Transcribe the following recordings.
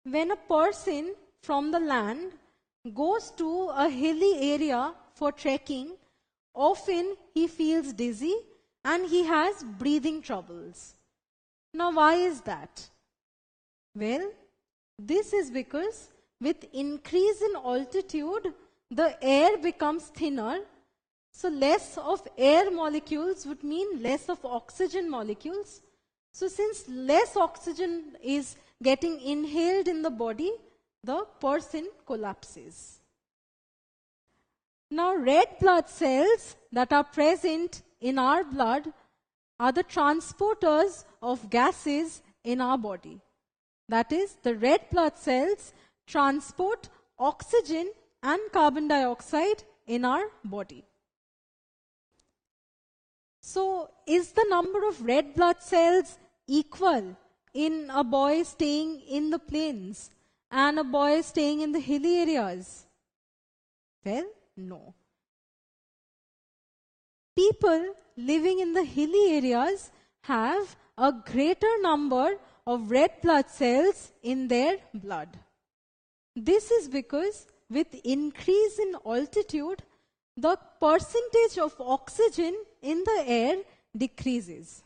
When a person from the land goes to a hilly area for trekking, often he feels dizzy and he has breathing troubles. Now, why is that? Well, this is because with increase in altitude, the air becomes thinner. So less of air molecules would mean less of oxygen molecules. So since less oxygen is getting inhaled in the body, the person collapses. Now, red blood cells that are present in our blood are the transporters of gases in our body. That is, the red blood cells transport oxygen and carbon dioxide in our body. So, is the number of red blood cells equal in a boy staying in the plains and a boy staying in the hilly areas? Well, no. People living in the hilly areas have a greater number of red blood cells in their blood. This is because with increase in altitude, the percentage of oxygen in the air decreases.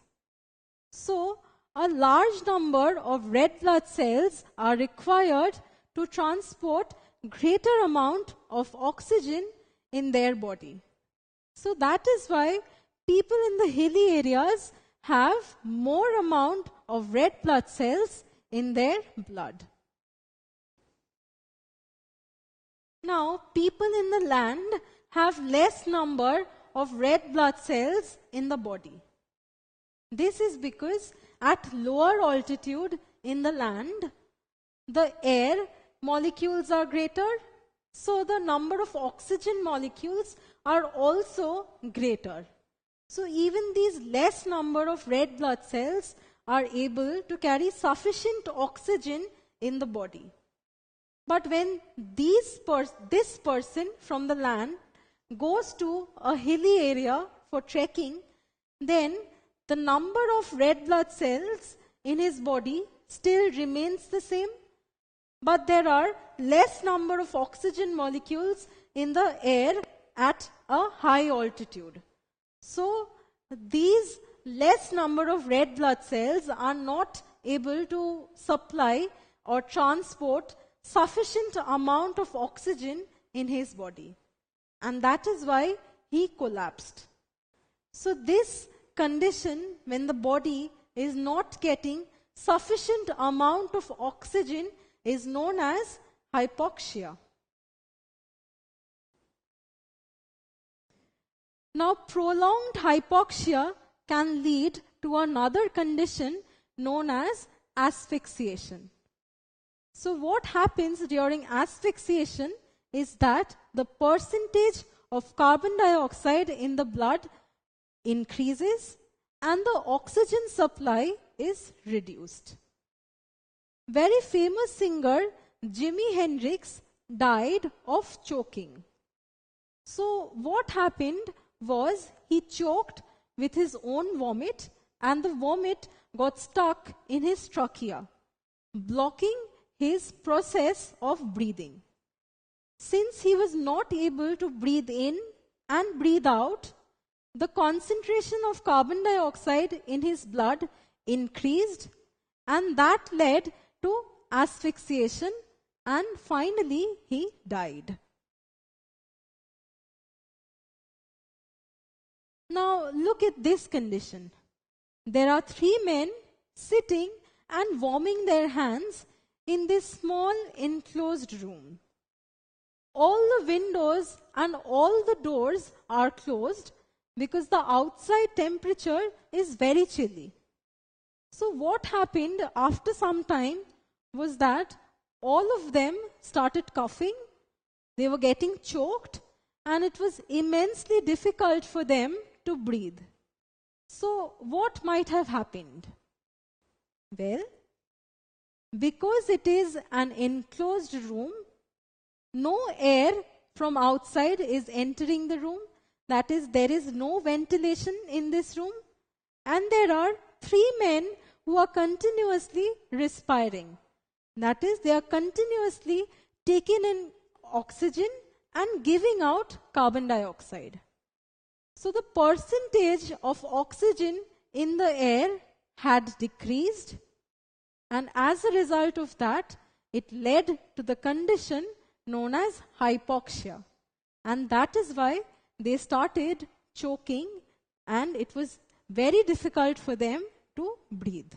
So, a large number of red blood cells are required to transport greater amount of oxygen in their body. So that is why people in the hilly areas have more amount of red blood cells in their blood. Now, people in the land have less number of red blood cells in the body. This is because at lower altitude in the land, the air molecules are greater, so the number of oxygen molecules are also greater. So even these less number of red blood cells are able to carry sufficient oxygen in the body. But when this person from the land goes to a hilly area for trekking, then the number of red blood cells in his body still remains the same, but there are less number of oxygen molecules in the air at a high altitude. So these less number of red blood cells are not able to supply or transport sufficient amount of oxygen in his body. And that is why he collapsed. So this condition, when the body is not getting sufficient amount of oxygen, is known as hypoxia. Now, prolonged hypoxia can lead to another condition known as asphyxiation. So what happens during asphyxiation is that the percentage of carbon dioxide in the blood increases and the oxygen supply is reduced. Very famous singer Jimi Hendrix died of choking. So what happened was he choked with his own vomit and the vomit got stuck in his trachea, blocking his process of breathing. Since he was not able to breathe in and breathe out, the concentration of carbon dioxide in his blood increased, and that led to asphyxiation, and finally he died. Now look at this condition. There are 3 men sitting and warming their hands in this small enclosed room. All the windows and all the doors are closed because the outside temperature is very chilly. So what happened after some time was that all of them started coughing, they were getting choked, and it was immensely difficult for them to breathe. So what might have happened? Well, because it is an enclosed room, no air from outside is entering the room. That is, there is no ventilation in this room. And there are 3 men who are continuously respiring. That is, they are continuously taking in oxygen and giving out carbon dioxide. So the percentage of oxygen in the air had decreased, and as a result of that, it led to the condition known as hypoxia. And that is why they started choking, and it was very difficult for them to breathe.